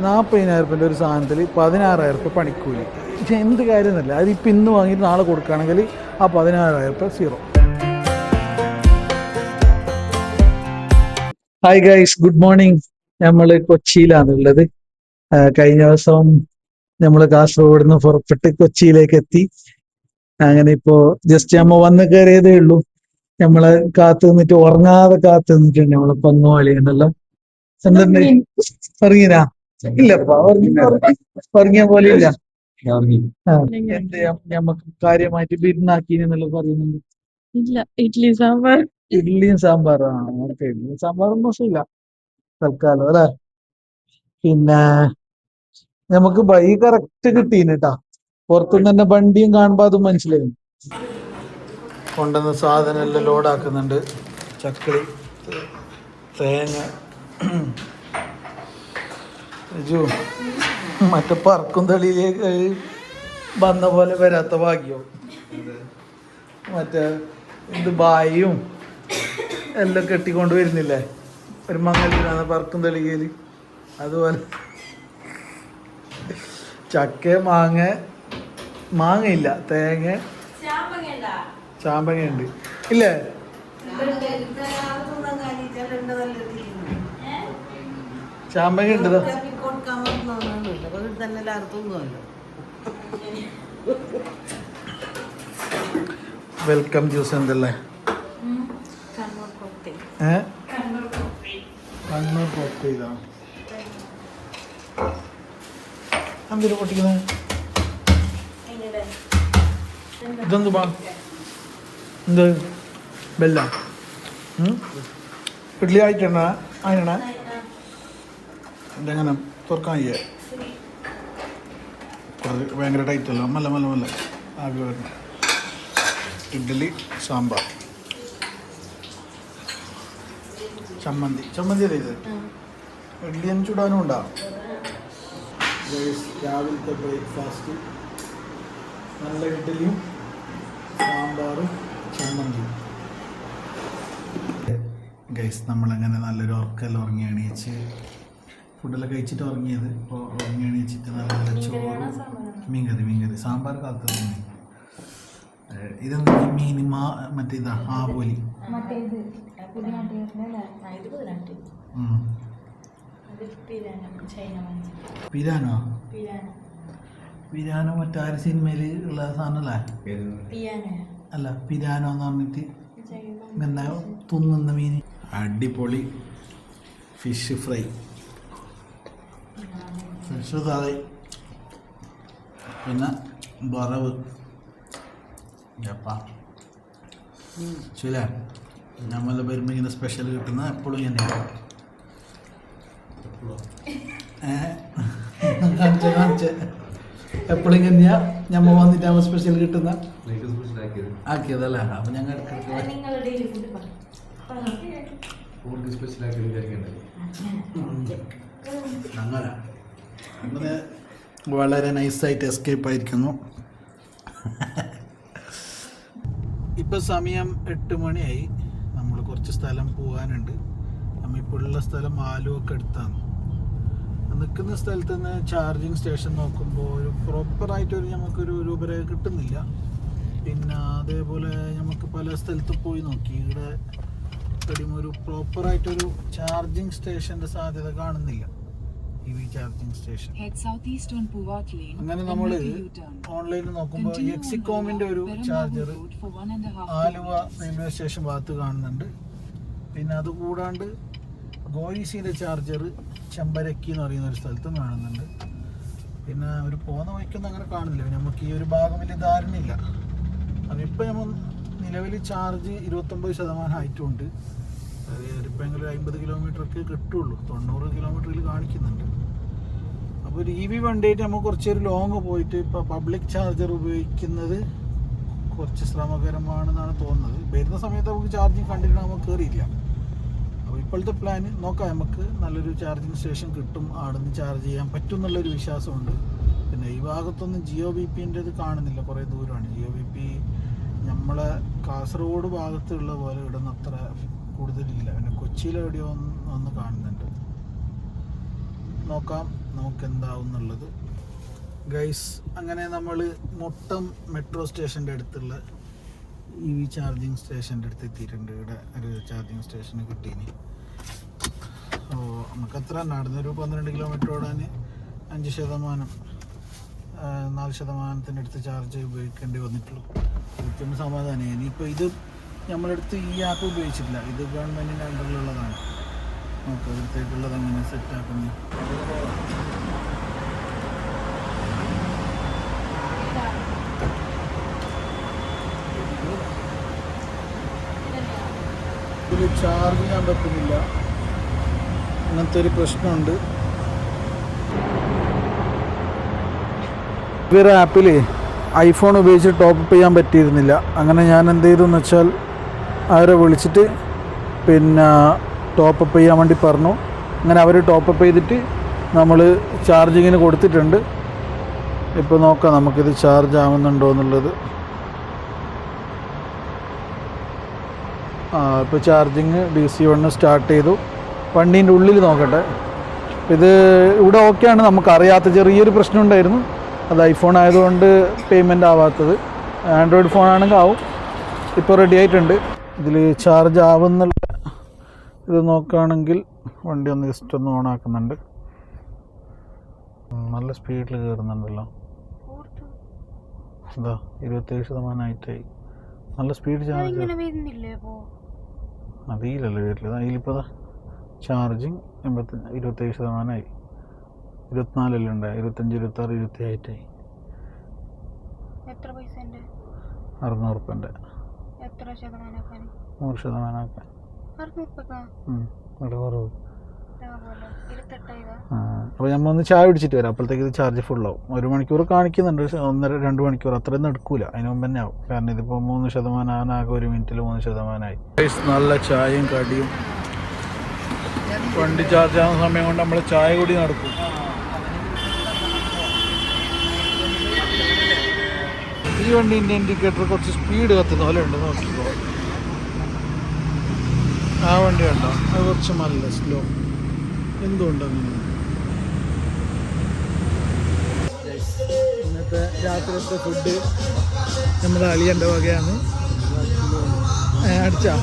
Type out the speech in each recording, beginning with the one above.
40,000 ഒരു സാധനത്തിൽ 16,000 പണിക്കൂലി. പക്ഷെ എന്ത് കാര്യം എന്നല്ല, അതിപ്പോൾ ഇന്ന് വാങ്ങിയിട്ട് നാളെ കൊടുക്കുകയാണെങ്കിൽ ആ 16,000 zero. Hi guys, good morning. നമ്മൾ കൊച്ചിയിലാണുള്ളത്. കഴിഞ്ഞ ദിവസം നമ്മൾ കാസർഗോഡ് നിന്ന് പുറപ്പെട്ട് കൊച്ചിയിലേക്ക് എത്തി. അങ്ങനെ ഇപ്പോ ജസ്റ്റ് നമ്മ വന്ന് കയറിയതേ ഉള്ളൂ. നമ്മളെ കാത്തു നിന്നിട്ട് ഉറങ്ങാതെ കാത്തു നിന്നിട്ടുണ്ട് നമ്മളെ പങ്ങുവാളി ഉണ്ടല്ലോ. എന്തുണ്ട്, ഉറങ്ങിനാ? ഇല്ലപ്പാ, ഉറങ്ങിയ പോലെ ഇല്ല. എന്ത് ഞമ്മക്ക് കാര്യമായിട്ട് ബിരുന്നാക്കിന്നുള്ള പറയുന്നുണ്ട്. ഇല്ല, ഇഡ്ലി സാമ്പാർ. ഇഡ്ലിയും സാമ്പാറും. ഓക്കെ, ഇഡ്ലിയും സാമ്പാറും മോശമില്ല തൽക്കാലം അല്ലെ. പിന്നെ നമുക്ക് ബൈ കറക്റ്റ് കിട്ടീന് കേട്ടാ. പുറത്തുനിന്ന് തന്നെ വണ്ടിയും കാണുമ്പോ അതും മനസ്സിലായി. കൊണ്ടുവന്ന സാധനം എല്ലാം ലോഡാക്കുന്നുണ്ട്. ചക്കളി, തേങ്ങ, മറ്റേ പറക്കും തളിയിലേക്ക് വന്ന പോലെ വരാത്ത ഭാഗ്യം. മറ്റേ ഇത് ബായും എല്ലാം കെട്ടിക്കൊണ്ട് വരുന്നില്ലേ ഒരു മംഗലത്തിനാണ് പറക്കും തളികയിൽ. അതുപോലെ ചക്ക, മാങ്ങയില്ല, തേങ്ങ, ചാമ്പങ്ങയുണ്ട് ഇല്ലേ? ചാമ്പങ്ങ ഉണ്ട്. വെൽക്കം ജ്യൂസ് എന്തല്ലേ? കണ്ണൂർ പോപ്പ് ചെയ്താ എന്തിനു പൊട്ടിക്കുന്നത്? ഇതെന്ത് ബാ എന്ത് ബെല്ല ഇഡ്ലി ആയിട്ടുണ്ട? അതിനാ ഇതെങ്ങനെ തുറക്കാൻ കഴിയേ? ഭയങ്കര ടൈറ്റ് അല്ല, മല്ല മല്ല മല്ല ആകെ വരണം. ഇഡ്ഡലി, സാമ്പാർ, ചമ്മന്തി അല്ലേ ഇത്? ഇഡ്ഡലിയും ചൂടാനും ഉണ്ടാവും. രാവിലത്തെ ബ്രേക്ക്ഫാസ്റ്റ് നല്ല ഇഡ്ഡലിയും സാമ്പാറും ചമ്മന്തിയും. ഗൈസ്, നമ്മളങ്ങനെ നല്ലൊരു ഉറക്കെല്ലാം ഉറങ്ങി എണീച്ച് ഫുഡെല്ലാം കഴിച്ചിട്ട് ഉറങ്ങിയത്. ഇപ്പോൾ ഉറങ്ങി എണീച്ചിട്ട് നല്ല ചോറ്, മീൻകറി, സാമ്പാർ കാത്തുന്നു. ഇതെന്താ മീൻ? മറ്റേ ഇതാ ആവോലി. പിരാനോ മറ്റേ ആര് സിനിമയിൽ ഉള്ള സാധനല്ലേ? അല്ല, പിരാനോ എന്ന് പറഞ്ഞിട്ട് ഇങ്ങനെ തുന്നുന്ന മീൻ. അടിപൊളി ഫിഷ് ഫ്രൈ, ഫിഷ് കറി, പിന്നെ വറവ്. ശരിയാ, നമ്മളെ വരുമ്പോൾ ഇങ്ങനെ സ്പെഷ്യൽ കിട്ടുന്ന എപ്പോഴും ഇങ്ങനെയാണ്. കാണിച്ച എപ്പോഴും ഇങ്ങനെയാ ഞമ്മ വന്നിട്ട് നമ്മൾ സ്പെഷ്യൽ കിട്ടുന്ന ആക്കിയതല്ലേ. അപ്പം ഞങ്ങൾ അങ്ങനെ വളരെ നൈസായിട്ട് എസ്കേപ്പ് ആയിരിക്കുന്നു. ഇപ്പം സമയം 8 മണിയായി. നമ്മൾ കുറച്ച് സ്ഥലം പോകാനുണ്ട്. നമ്മളിപ്പോൾ ഉള്ള സ്ഥലം ആലുവൊക്കെ അടുത്താണ്. നിൽക്കുന്ന സ്ഥലത്ത് നിന്ന് ചാർജിങ് സ്റ്റേഷൻ നോക്കുമ്പോൾ ഒരു പ്രോപ്പറായിട്ടൊരു നമുക്കൊരു രൂപരേഖ കിട്ടുന്നില്ല. പിന്നെ അതേപോലെ നമുക്ക് പല സ്ഥലത്ത് പോയി നോക്കി, ഇവിടെ ഒരു പ്രോപ്പറായിട്ടൊരു ചാർജിങ് സ്റ്റേഷൻ്റെ സാധ്യത കാണുന്നില്ല. EV charging station. അങ്ങനെ നമ്മൾ ഓൺലൈനിൽ നോക്കുമ്പോൾ എക്സിക്കോമിൻ്റെ ഒരു ചാർജർ ആലുവ റെയിൽവേ സ്റ്റേഷൻ ഭാഗത്ത് കാണുന്നുണ്ട്. പിന്നെ അതുകൂടാണ്ട് ഗോയിസിൻ്റെ ചാർജർ ചെമ്പരക്കി എന്ന് പറയുന്ന ഒരു സ്ഥലത്തും കാണുന്നുണ്ട്. പിന്നെ ഒരു പോകുന്ന വഴിക്കൊന്നും അങ്ങനെ കാണുന്നില്ല. നമുക്ക് ഈ ഒരു ഭാഗം വലിയ ധാരണയില്ല. അപ്പോൾ ഇപ്പോൾ നമ്മൾ നിലവിൽ ചാർജ് 29% ആയിട്ടുണ്ട്. ഇപ്പം എങ്കിലും 50 കിലോമീറ്ററൊക്കെ കിട്ടുള്ളൂ. 90 കിലോമീറ്ററിൽ കാണിക്കുന്നുണ്ട്. അപ്പോൾ ഒരു EV വണ്ടിയായിട്ട് നമുക്ക് കുറച്ചൊരു ലോങ് പോയിട്ട് ഇപ്പോൾ പബ്ലിക് ചാർജർ ഉപയോഗിക്കുന്നത് കുറച്ച് ശ്രമകരമാണെന്നാണ് തോന്നുന്നത്. വരുന്ന സമയത്ത് നമുക്ക് ചാർജിങ് കണ്ടിട്ട് നമുക്ക് കയറിയില്ല. അപ്പോൾ ഇപ്പോഴത്തെ പ്ലാന് നോക്കാം, നമുക്ക് നല്ലൊരു ചാർജിങ് സ്റ്റേഷൻ കിട്ടും, അവിടെ നിന്ന് ചാർജ് ചെയ്യാൻ പറ്റും എന്നുള്ളൊരു വിശ്വാസമുണ്ട്. പിന്നെ ഈ ഭാഗത്തൊന്നും ജിയോ VPൻ്റെത് കാണുന്നില്ല, കുറേ ദൂരമാണ്. ജിയോ VP നമ്മളെ കാസർഗോഡ് ഭാഗത്തുള്ള പോലെ ഇവിടെ നിന്ന് അത്ര കൂടുതലില്ല. പിന്നെ കൊച്ചിയിലെവിടെയോ ഒന്ന് കാണുന്നുണ്ട്. നോക്കാം. നമുക്ക് എന്താവും എന്നുള്ളത്. ഗൈസ്, അങ്ങനെ നമ്മൾ മുട്ടം മെട്രോ സ്റ്റേഷൻ്റെ അടുത്തുള്ള EV ചാർജിങ് സ്റ്റേഷൻ്റെ അടുത്ത് എത്തിയിട്ടുണ്ട്. ഇവിടെ ഒരു ചാർജിങ് സ്റ്റേഷന് കിട്ടീനി. അപ്പോൾ നമുക്കത്ര നടന്നൊരു 12 കിലോമീറ്റർ ഓടാൻ 5%, 4% അടുത്ത് ചാർജ് ഉപയോഗിക്കേണ്ടി വന്നിട്ടുള്ളൂ. ഏറ്റവും സമാധാനമായി. ഇനിയിപ്പോൾ ഇത് നമ്മളടുത്ത് ഈ ആപ്പ് ഉപയോഗിച്ചിട്ടില്ല, ഇത് ഗവൺമെൻറ്റിൻ്റെ അണ്ടറിലുള്ളതാണ്. നോക്കാം ഇവിടത്തേക്കുള്ളത് അങ്ങനെ സെറ്റാക്കുന്നു. ഇതിൽ ചാർജ് ചെയ്യാൻ പറ്റുന്നില്ല, അങ്ങനത്തെ ഒരു പ്രശ്നമുണ്ട്. ഇവരുടെ ആപ്പിൽ ഐഫോൺ ഉപയോഗിച്ച് ടോപ്പപ്പ് ചെയ്യാൻ പറ്റിയിരുന്നില്ല. അങ്ങനെ ഞാൻ എന്ത് ചെയ്തു എന്ന് വെച്ചാൽ അവരെ വിളിച്ചിട്ട് പിന്നെ ടോപ്പപ്പ് ചെയ്യാൻ വേണ്ടി പറഞ്ഞു. അങ്ങനെ അവർ ടോപ്പപ്പ് ചെയ്തിട്ട് നമ്മൾ ചാർജിങ്ങിന് കൊടുത്തിട്ടുണ്ട്. ഇപ്പോൾ നോക്കാം നമുക്കിത് ചാർജ് ആവുന്നുണ്ടോ എന്നുള്ളത്. ഇപ്പോൾ ചാർജിങ് DC1 സ്റ്റാർട്ട് ചെയ്തു. വണ്ടീൻ്റെ ഉള്ളിൽ നോക്കട്ടെ. ഇത് ഇവിടെ ഓക്കെയാണ്. നമുക്കറിയാത്ത ചെറിയൊരു പ്രശ്നം ഉണ്ടായിരുന്നു, അത് ഐഫോൺ ആയതുകൊണ്ട് പേയ്മെൻ്റ് ആവാത്തത്. ആൻഡ്രോയിഡ് ഫോണാണെങ്കിൽ ആവും. ഇപ്പോൾ റെഡി ആയിട്ടുണ്ട്. ഇതിൽ ചാർജ് ആവുന്നുള്ള ഇത് നോക്കുകയാണെങ്കിൽ വണ്ടി ഒന്ന് ജസ്റ്റ് ഒന്ന് ഓൺ ആക്കുന്നുണ്ട്. നല്ല സ്പീഡിൽ കയറുന്നുണ്ടല്ലോ. എന്താ 27% ആയിട്ടായി. നല്ല സ്പീഡ് ചാർജ് അതിലല്ലേ വരില്ല. അതിലിപ്പോൾ ചാർജിങ് 27% ആയി. 24 ഉണ്ടായി, 25, 26, 27 ആയി. 600 റുപ്യൻ്റെ 100% ആക്കാൻ കുറവ്. അപ്പോൾ നമ്മൾ ഒന്ന് ചായ പിടിച്ചിട്ട് വരാം. അപ്പോഴത്തേക്ക് ഇത് ചാർജ് ഫുള്ളാവും. 1 മണിക്കൂർ കാണിക്കുന്നുണ്ട്, 1.5-2 മണിക്കൂർ അത്രയൊന്നും എടുക്കൂല. അതിന് മുമ്പ് തന്നെ ആവും. കാരണം ഇതിപ്പോൾ 3% ആകാനാകെ 1 മിനിറ്റിൽ 3% ആയി. നല്ല ചായയും കടിയും. വണ്ടി ചാർജ് ആവുന്ന സമയം കൊണ്ട് നമ്മൾ ചായ കൂടി നടക്കും. ഈ വണ്ടീൻ്റെ ഇൻഡിക്കേറ്റർ കുറച്ച് സ്പീഡ് കത്തുന്ന പോലെ ഉണ്ട്, നോക്കിക്കോ. ആ വണ്ടി ഉണ്ടോ, അത് കുറച്ച് നല്ല സ്ലോ. എന്തുകൊണ്ടങ്ങനെ? ഇന്നത്തെ രാത്രിയത്തെ ഫുഡ് നമ്മുടെ അളിയൻ്റെ വകയാണ്. അടിച്ചാ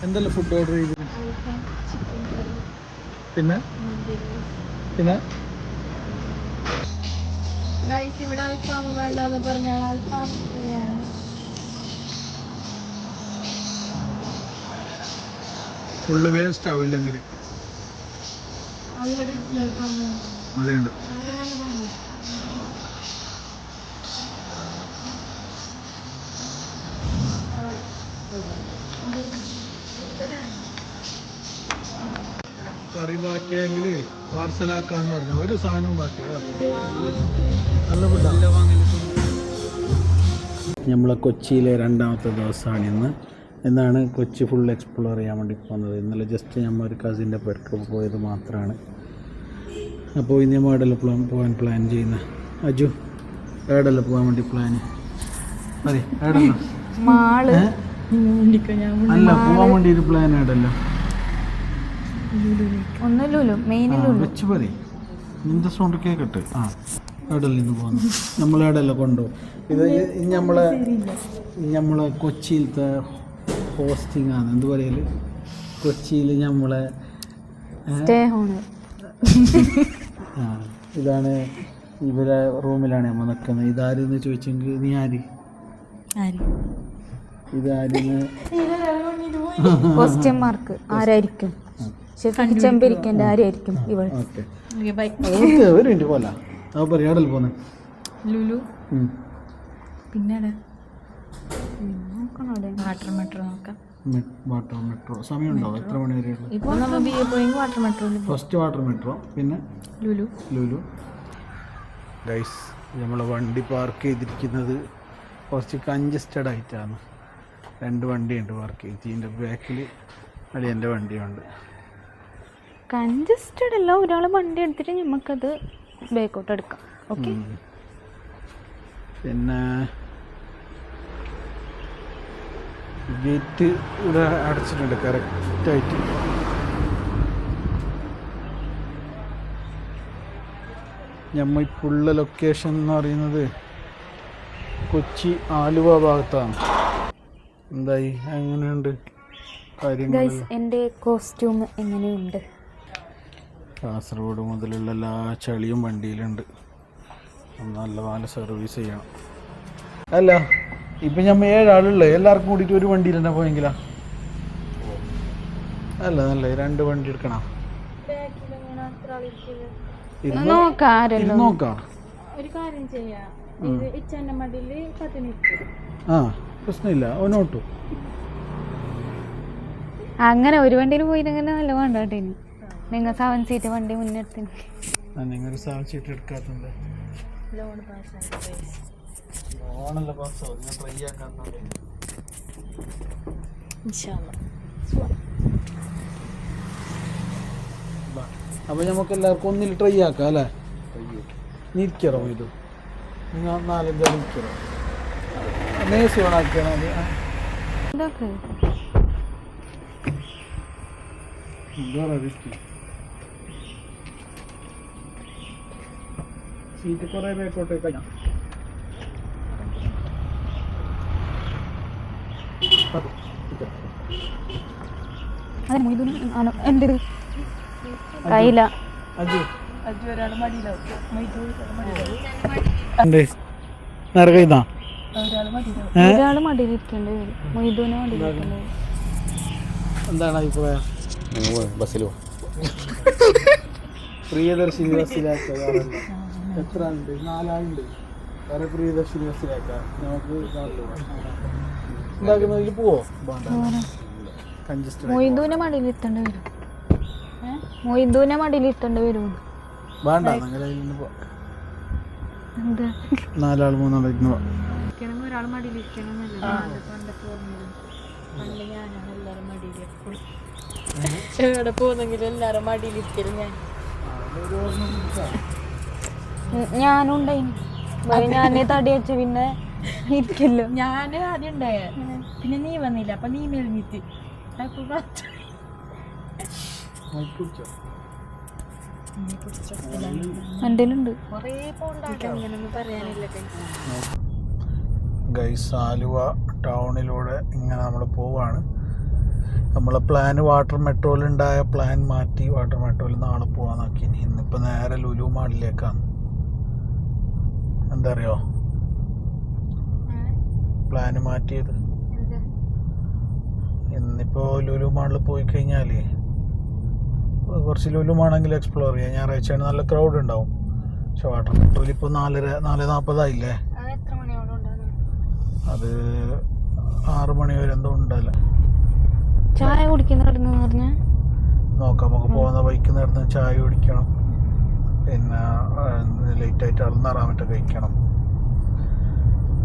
എന്തെല്ലാം ഫുഡ് ഓർഡർ ചെയ്തു? പിന്നെ പിന്നെ ഫുള്ള് വേസ്റ്റ് ആവില്ലെങ്കിൽ അതുണ്ട്. കറി ബാക്കിയെങ്കിൽ പാർസലാക്കാന്ന് പറഞ്ഞു. ഒരു സാധനവും ബാക്കി നല്ല ഫുഡാണ്. നമ്മളെ കൊച്ചിയിലെ 2ാമത്തെ ദിവസമാണ് ഇന്ന്. എന്നാണ് കൊച്ചി ഫുൾ എക്സ്പ്ലോർ ചെയ്യാൻ വേണ്ടി പോകുന്നത്. ഇന്നലെ ജസ്റ്റ് നമ്മൾ ഒരു കസിൻ്റെ പെട്രോൾ പോയത് മാത്രമാണ്. അപ്പോൾ ഇനി നമ്മൾ എവിടെയല്ല പോകാൻ പ്ലാൻ ചെയ്യുന്നത്? അജു, എവിടെയല്ല പോകാൻ വേണ്ടി പ്ലാൻ? അതെ, എവിടെയല്ല അല്ല പോകാൻ വേണ്ടി ഒരു പ്ലാൻ എവിടെയല്ല വെച്ച് പറയും. നിന്റെ സൗണ്ട് കേൾക്കട്ടെ. എവിടെയല്ല ഇന്ന് പോകുന്നത്? നമ്മളെവിടെയല്ല കൊണ്ടുപോകും. ഇത് നമ്മളെ കൊച്ചിയിലത്തെ ഹോസ്റ്റിംഗ് ആണ്. എന്ത് പറയല്, കൊച്ചിയിൽ നമ്മളെ ഇതാണ്. ഇവരെ റൂമിലാണ് നമ്മൾ നിൽക്കുന്നത്. ഇതാരെന്ന് ചോദിച്ചെങ്കിൽ നീ ആര്? ഇതാരെന്ന് ക്വസ്റ്റ്യൻ മാർക്ക് ആരായിരിക്കും? ചെമ്പരിക്കൻ്റെ ആരായിരിക്കും? ഇവൾ. ഒരു മിനിറ്റ് പോലെ പറയാ. എവിടെ പോന്നെ? ലുലു. പിന്നെ വാട്ടർ മെട്രോ നോക്കാം. വാട്ടർ മെട്രോ സമയം ഉണ്ടോ? എത്ര മണി വരെയുള്ള? ഇപ്പോൾ നമ്മൾ water metro. First water metro, പിന്നെ ലുലു. ഗൈസ്, നമ്മൾ വണ്ടി പാർക്ക് ചെയ്തിരിക്കുന്നത് കുറച്ച് കൺജസ്റ്റഡ് ആയിട്ടാണ്. 2 വണ്ടിയുണ്ട് പാർക്ക് ചെയ്ത്. ഇതിൻ്റെ ബാക്കിൽ അളിയൻ്റെ വണ്ടിയുണ്ട്. കൺജസ്റ്റഡ് അല്ല, ഒരാൾ വണ്ടി എടുത്തിട്ട് നമുക്കത് ബാക്കോട്ട് എടുക്കാം. ഓക്കെ. പിന്നെ ഗേറ്റ് ഇവിടെ അടച്ചിട്ടുണ്ട് കറക്റ്റായിട്ട്. നമ്മൾ ഇപ്പോൾ ഉള്ള ലൊക്കേഷൻ എന്ന് പറയുന്നത് കൊച്ചി ആലുവ ഭാഗത്താണ്. എന്തായി, എങ്ങനെയുണ്ട് കാര്യങ്ങൾ? എൻ്റെ കോസ്റ്റ്യൂം എങ്ങനെയുണ്ട്? കാസർഗോഡ് മുതലുള്ള എല്ലാ ചളിയും വണ്ടിയിലുണ്ട്. നല്ല സർവീസ് ചെയ്യണം. അല്ല, ഇപ്പം നമ്മൾ 7 ആളുള്ളത്, എല്ലാവർക്കും കൂടിയിട്ട് ഒരു വണ്ടിയിൽ തന്നെ പോയെങ്കിലാ? അല്ല, നല്ല 2 വണ്ടി എടുക്കണം. നോക്കാം, ഒരു കാര്യം ചെയ്യാം. ആ പ്രശ്നമില്ല, ഓനോട്ടു. അങ്ങനെ ഒരു വണ്ടിയിൽ പോയിങ്ങനെ നല്ല വേണ്ട കേട്ടോ. ഇനി നിങ്ങൾ 7 സീറ്റ് വണ്ടി മുന്നെടുത്തി. നിങ്ങൾ 7 സീറ്റ് എടുക്കാത്തത് ലോണല്ല പാസ്സോ, ഞാൻ ട്രൈ ആക്കാൻ. അപ്പൊ നമുക്ക് എല്ലാവർക്കും ഒന്നിൽ ട്രൈ ആക്കാം അല്ലേ? നിൽക്കറോ ഇത്? നിങ്ങൾ 4-5 നിൽക്കറോ? നേഴ്സ് ഓണാക്കിയാൽ മതി. സീറ്റ് കുറെ ബാക്കോട്ടേക്ക്. എൻ്റെ കയ്യില ഒരാള് മടിയിലിരിക്കേണ്ടി വരും. മൊയ്തുവിനെ മടിയിലിരിക്കേണ്ടി വരും. എന്താണ് അഭിപ്രായം? ബസ്സിലോ പ്രിയദർശിനി ബസ്സിലാക്കുക. എത്ര ആളുണ്ട്? 4 ആളുണ്ട്. വേറെ പ്രിയദർശിനി ബസ്സിലാക്കാം. നമുക്ക് ഉണ്ടാക്കുന്നതിൽ പോവോ? മൊയ്തുവിനെ മടിയിലിരുത്തേണ്ടി വരും. മൊയ്തുവിനെ മടിയിലിരുത്തേണ്ടി വരും. വേണ്ട, എന്താ 4 ആൾ 3 ആൾ ഇരുന്ന് ഒരാൾ മടിയിലിരിക്കണം. എവിടെ പോകുന്നെങ്കിലും എല്ലാരും മടിയിലിരിക്കലും. ഞാനുണ്ടായി. ഞാനേ തടി വെച്ച പിന്നെ ഇരിക്കല്ലോ. ഞാന് ആദ്യം ഉണ്ടായ, പിന്നെ നീ വന്നില്ല, അപ്പൊ നീ മെലിഞ്ഞിട്ട് എൻ്റെ ഉണ്ട്. ഗൈസ്, ആലുവ ടൗണിലൂടെ ഇങ്ങനെ നമ്മൾ പോവാണ്. നമ്മളെ പ്ലാൻ വാട്ടർ മെട്രോയിലുണ്ടായ പ്ലാൻ മാറ്റി വാട്ടർ മെട്രോയിൽ നാളെ പോകാനാക്കി. ഇന്നിപ്പോൾ നേരെ ലുലു മാളിലേക്കാണ്. എന്താ അറിയോ പ്ലാന് മാറ്റിയത്? ഇന്നിപ്പോൾ ലുലു മാളിൽ പോയി കഴിഞ്ഞാൽ കുറച്ച് ലുലു മാളെങ്കിൽ എക്സ്പ്ലോർ ചെയ്യാം. ഞായറാഴ്ചയാണ് നല്ല ക്രൗഡ് ഉണ്ടാവും. പക്ഷെ വാട്ടർ മെട്രോയിൽ ഇപ്പോൾ 4:40 ആയില്ലേ? അത് 6 മണി വരെ എന്തോ ഉണ്ടല്ലോ. ചായ കുടിക്കുന്നിടന്ന് പറഞ്ഞാൽ നോക്കാം. നമുക്ക് പോകുന്ന ബൈക്ക് നേരത്തെ ചായ കുടിക്കണം. പിന്നെ ലേറ്റായിട്ട് അളന്നറാമറ്റ കഴിക്കണം.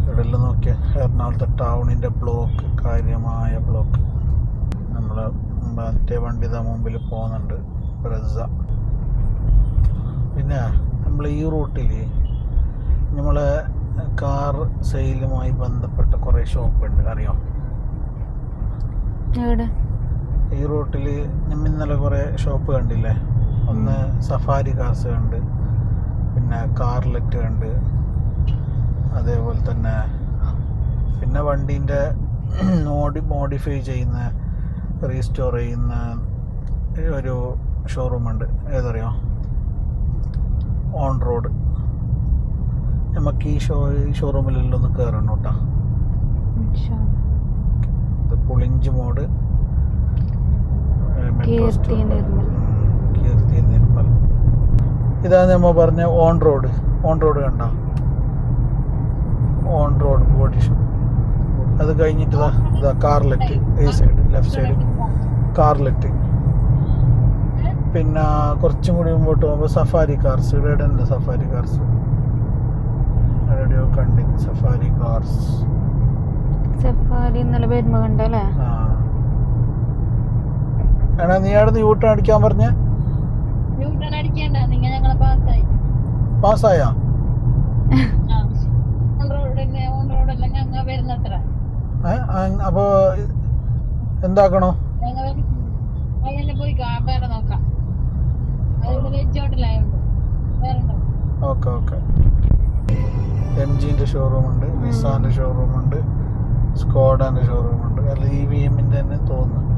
ഇവിടെ എല്ലാം നോക്കിയാൽ എറണാകുളത്തെ ടൗണിൻ്റെ ബ്ലോക്ക്, കാര്യമായ ബ്ലോക്ക്. നമ്മൾ മറ്റേ വണ്ടി മുമ്പിൽ പോകുന്നുണ്ട്, ബ്രസ. പിന്നെ നമ്മൾ ഈ റൂട്ടിൽ നമ്മളെ കാർ സെയിലുമായി ബന്ധപ്പെട്ട കുറേ ഷോപ്പുണ്ട്, അറിയാം? ഈ റൂട്ടിൽ നമ്മൾ ഇന്നലെ കുറേ ഷോപ്പ് കണ്ടില്ലേ? ഒന്ന് സഫാരി കാർസ് കണ്ട്, പിന്നെ കാർലെറ്റ് കണ്ട്, അതേപോലെ തന്നെ പിന്നെ വണ്ടീൻ്റെ മോഡിഫൈ ചെയ്യുന്ന, റീസ്റ്റോർ ചെയ്യുന്ന ഒരു ഷോറൂമുണ്ട്. ഏതറിയോ? On road. നമുക്ക് ഈ ഷോറൂമിലൊന്ന് കയറണം കേട്ടോ. ഇത് പുളിഞ്ച് മോഡ്, കീർത്തി നിർമ്മൽ. ഇതാണ് നമ്മൾ പറഞ്ഞ ഓൺ റോഡ്. ഓൺ റോഡ് കണ്ട? On road body show. അത് കഴിഞ്ഞിട്ട് ഇതാ കാർലെറ്റ്, ഈ സൈഡ് ലെഫ്റ്റ് സൈഡ് കാർലെറ്റ്. പിന്നെ കുറച്ചും കൂടി മുമ്പോട്ട് പോകുമ്പോൾ സഫാരി കാർസ്. ഇവിടെ ഉണ്ട് സഫാരി കാർസ്. റേഡിയോ കണ്ടി സഫാരി കാർസ്. സഫാരി ഇന്നലെ വരുമ്പോ കണ്ടല്ലേ? എടാ, നീ അവിടെ നിന്ന് യൂട്ടേൺ അടിക്കാൻ പറഞ്ഞ? പാസ്സായ? അപ്പൊ എന്താക്കണോ? Okay okay. MGൻ്റെ ഷോറൂമുണ്ട്, നിസാൻ്റെ ഷോറൂമുണ്ട്, സ്കോഡാൻ്റെ ഷോറൂമുണ്ട്. അല്ല EVMൻ്റെ തന്നെ തോന്നുന്നു.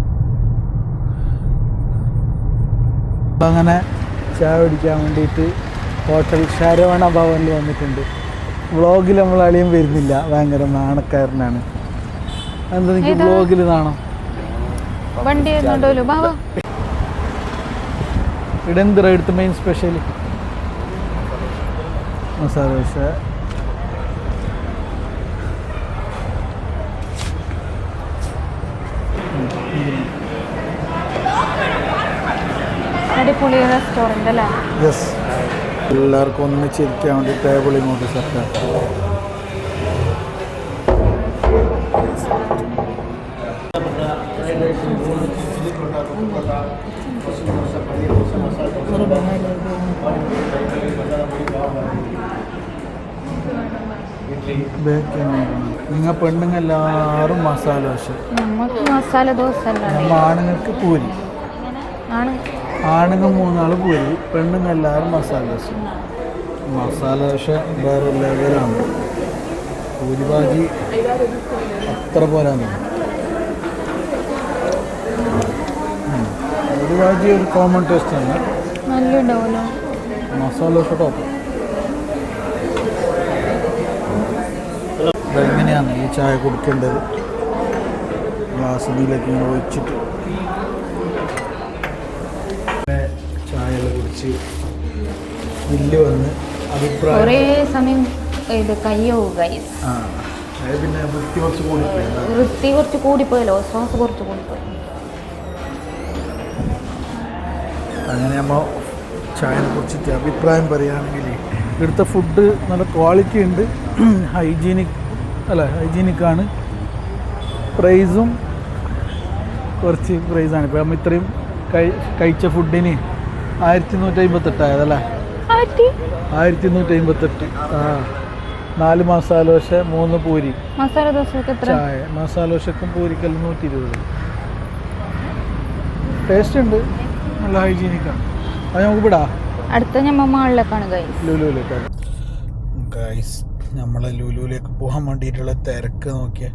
അങ്ങനെ ചായ കുടിക്കാൻ വേണ്ടിയിട്ട് ഹോട്ടൽ ശരവണ ഭവനിൽ വന്നിട്ടുണ്ട്. വ്ളോഗിൽ നമ്മൾ അളിയും വരുന്നില്ല, ഭയങ്കര നാണക്കാരനാണ്. എന്താ എനിക്ക് വ്ളോഗിൽ നാണം? വണ്ടി ഇവിടെ എന്തിനാ എടുത്ത് മെയിൻ സ്പെഷ്യൽ മസാല ദോശ. അടിപൊളി റെസ്റ്റോറൻ്റ് അല്ലേ? യെസ്. എല്ലാവർക്കും ഒന്നിച്ചിരിക്കാൻ വേണ്ടി ടേബിൾ ഇങ്ങോട്ട് സെറ്റാക്കാം. നിങ്ങൾ പെണ്ണുങ്ങൾ എല്ലാവരും മസാല ദോശ, നമുക്ക് മസാല ദോശ നമ്മൾ ആണുങ്ങൾക്ക് പൂരി. ആണുങ്ങൾ 3 ആൾ പൂരി, പെണ്ണുങ്ങൾ എല്ലാവരും മസാല ദോശ. മസാല ദോശ വേറെ ലെവലാണ്. പൂരി ഭാജി അത്ര പോരാന്ന്. പൂരി ഭാജി ഒരു കോമൺ ടേസ്റ്റ് ആണ്, നല്ല ഉണ്ടാവുമല്ലോ. മസാല ദോശ ടോപ്പ്. എങ്ങനെയാണ് ഈ ചായ കുടിക്കേണ്ടത്? ഗ്ലാസ് ഇതിലേക്ക് ഇങ്ങനെ ഒഴിച്ചിട്ട് ചായ കുടിച്ച് ബില്ല് വന്ന് അഭിപ്രായം. കുറേ സമയം ഇത് കയ്യോ ഗൈസ്. പിന്നെ വൃത്തി കുറച്ച് കൂടിപ്പോയി. വൃത്തി കുറച്ച് കൂടിപ്പോയല്ലോ, ശ്വാസം കുറച്ച് കൂടിപ്പോയി. അങ്ങനെ നമ്മൾ ചായനെ കുറിച്ചിട്ട് അഭിപ്രായം പറയുകയാണെങ്കിൽ ഇവിടുത്തെ ഫുഡ് നല്ല ക്വാളിറ്റി ഉണ്ട്, ഹൈജീനിക്കാണ്. പ്രൈസും കുറച്ച് പ്രൈസാണ്. ഇപ്പോൾ നമ്മൾ ഇത്രയും കഴിച്ച ഫുഡിന് 1158 ആയതല്ലേ? 1158. 4 മസാല ദോശ, 3 പൂരി. മസാല ദോശക്ക് ചായ. മസാല ദോശക്കും പൂരിക്കെല്ലാം 120. ടേസ്റ്റ് ഉണ്ട്, നല്ല ഹൈജീനിക്കാണ്. അത് നമുക്ക് വിടാം. അടുത്ത ഞമ്മ മാളിലേക്കാണ് ഗൈസ്, ലുലുവിലേക്കാണ്. ഗൈസ് നമ്മളെ ലുലുവിലേക്ക് പോകാൻ വേണ്ടിയിട്ടുള്ള തിരക്ക് നോക്കിയ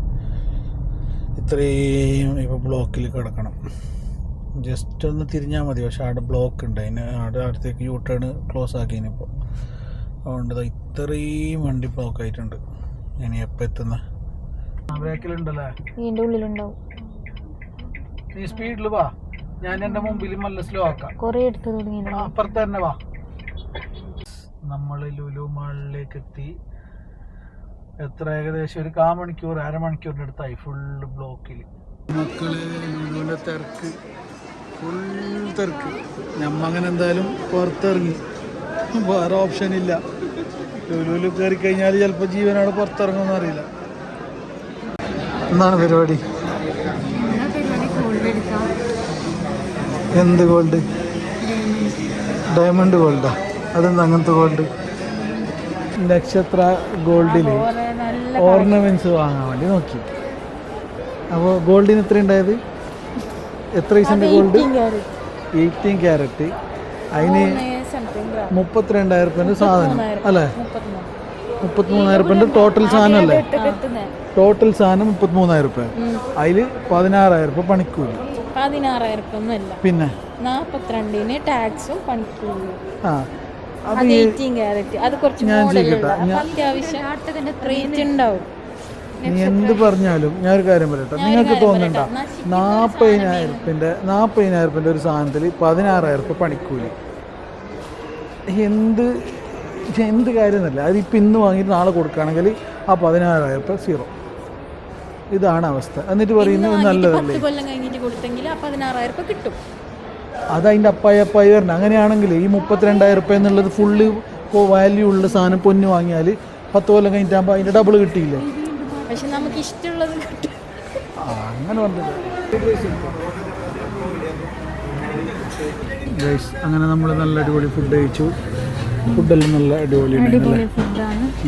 ഇത്രയും ഇപ്പോൾ ബ്ലോക്കിൽ കിടക്കണം. ജസ്റ്റ് ഒന്ന് തിരിഞ്ഞാൽ മതി, പക്ഷെ അവിടെ ബ്ലോക്ക് ഉണ്ട്. അവിടെ അടുത്തേക്ക് യൂ ടേൺ ക്ലോസ് ആക്കിയതിനിപ്പോൾ. അതുകൊണ്ട് ഇത്രയും വണ്ടി ബ്ലോക്ക് ആയിട്ടുണ്ട്. ഇനി എപ്പോൾ എത്തുന്ന ബാക്കിലുണ്ടല്ലേ? ഇതിൻ്റെ ഉള്ളിലുണ്ടാവും. നീ സ്പീഡിൽ വാ, ഞാൻ എൻ്റെ മുമ്പിൽ നല്ല സ്ലോ ആക്കാം. കുറേ എടുത്ത് തുടങ്ങി. അപ്പുറത്ത് തന്നെ വാ. നമ്മൾ ലുലു മാളിലേക്ക് എത്തി. ഏകദേശം ഒരു അരമണിക്കൂറിൻ്റെ അടുത്തായി. ഫുള്ള് ബ്ലോക്കിൽ മക്കള്. ലുലുവിൻ്റെ തിരക്ക്, ഫുൾ തിരക്ക്. അങ്ങനെ എന്തായാലും പുറത്തിറങ്ങി, വേറെ ഓപ്ഷൻ ഇല്ല. ലുലുവിൽ കയറി കഴിഞ്ഞാൽ ചിലപ്പോൾ ജീവനോട് പുറത്തിറങ്ങുമെന്ന് അറിയില്ല. എന്താണ് പരിപാടി? എന്ത് ഗോൾഡ്? Diamond Golda? അതെന്താ അങ്ങനത്തെ ഗോൾഡ്? നക്ഷത്ര ഗോൾഡിൽ ഓർണമെന്റ്സ് വാങ്ങാൻ വേണ്ടി നോക്കി. അപ്പോൾ ഗോൾഡിന് എത്ര ഉണ്ടായത്? എത്ര പൈസൻ്റെ ഗോൾഡ്? 18 ക്യാരറ്റ്. അതിന് 32,000 റുപ്യൻ്റെ സാധനം അല്ലേ? 33,000 റുപ്യൻ്റെ ടോട്ടൽ സാധനം അല്ലേ? ടോട്ടൽ സാധനം 33,000 റുപ്യ. അതിൽ 16,000 റുപ്യ പണിക്കൂലി. 16,000 ഒന്നുമല്ല, പിന്നെ 42-ന് ടാക്സും പണിക്കൂലിയും. അത് 18 ക്യാരറ്റ്. അത് കുറച്ച് മോഡലുണ്ട്, അത്യാവശ്യം റേറ്റ് ഉണ്ടാവും. നീ എന്ത് പറഞ്ഞാലും ഞാനൊരു കാര്യം പറയട്ടെ, നിങ്ങൾക്ക് തോന്നണ്ട 40,000 റുപ്യൻ്റെ ഒരു സാധനത്തിൽ 16,000 റുപ്യ പണിക്കൂലി. എന്ത് കാര്യം എന്നല്ല. അതിപ്പോൾ ഇന്ന് വാങ്ങിയിട്ട് നാളെ കൊടുക്കുകയാണെങ്കിൽ ആ 16,000 റുപ്യ സീറോ. ഇതാണ് അവസ്ഥ. എന്നിട്ട് പറയുന്നത് നല്ലതല്ലേ? 10 കൊല്ലം കഴിഞ്ഞിട്ട് കൊടുത്തെങ്കിൽ ആ 16,000 റുപ്യ കിട്ടും. അതതിൻ്റെ അപ്പായി വരണം. അങ്ങനെയാണെങ്കിൽ ഈ 32,000 റുപ്യ എന്നുള്ളത് ഫുള്ള് വാല്യൂ ഉള്ള സാധനം പൊന്ന് വാങ്ങിയാൽ 10 കൊല്ലം കഴിഞ്ഞിട്ടാകുമ്പോൾ അതിൻ്റെ ഡബിൾ കിട്ടിയില്ലേ? പക്ഷെ നമുക്ക് ഇഷ്ടമുള്ളത് കിട്ടും. അങ്ങനെ പറഞ്ഞില്ല. അങ്ങനെ നമ്മൾ നല്ല അടിപൊളി ഫുഡ് കഴിച്ചു. ഫുഡെല്ലാം നല്ല അടിപൊളിയാണ്.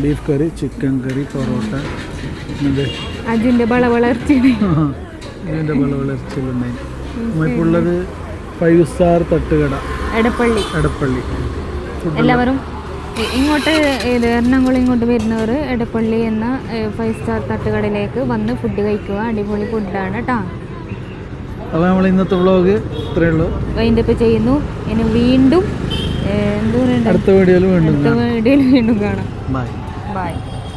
ബീഫ് കറി, ചിക്കൻ കറി, പൊറോട്ട, അതിൻ്റെ വളർച്ചയിലുണ്ടായി. ഇപ്പോൾ ഉള്ളത് 5 സ്റ്റാർ തട്ടുകട എടപ്പള്ളി. എല്ലാവരും ഇങ്ങോട്ട് ഇത് എറണാകുളം ഇങ്ങോട്ട് വരുന്നവർ എടപ്പള്ളി എന്ന 5 സ്റ്റാർ തട്ടുകടയിലേക്ക് വന്ന് ഫുഡ് കഴിക്കുക. അടിപൊളി ഫുഡാണ് കേട്ടോ. അപ്പോൾ നമ്മൾ ഇന്നത്തെ വ്ളോഗ് ഇത്രയേ ഉള്ളൂ. വൈൻഡപ്പ് ചെയ്യുന്നു. ഇനി വീണ്ടും എന്താ പറയണ്ടേ, അടുത്ത വീഡിയോയിൽ വീണ്ടും കാണാം. ബൈ. ബൈ.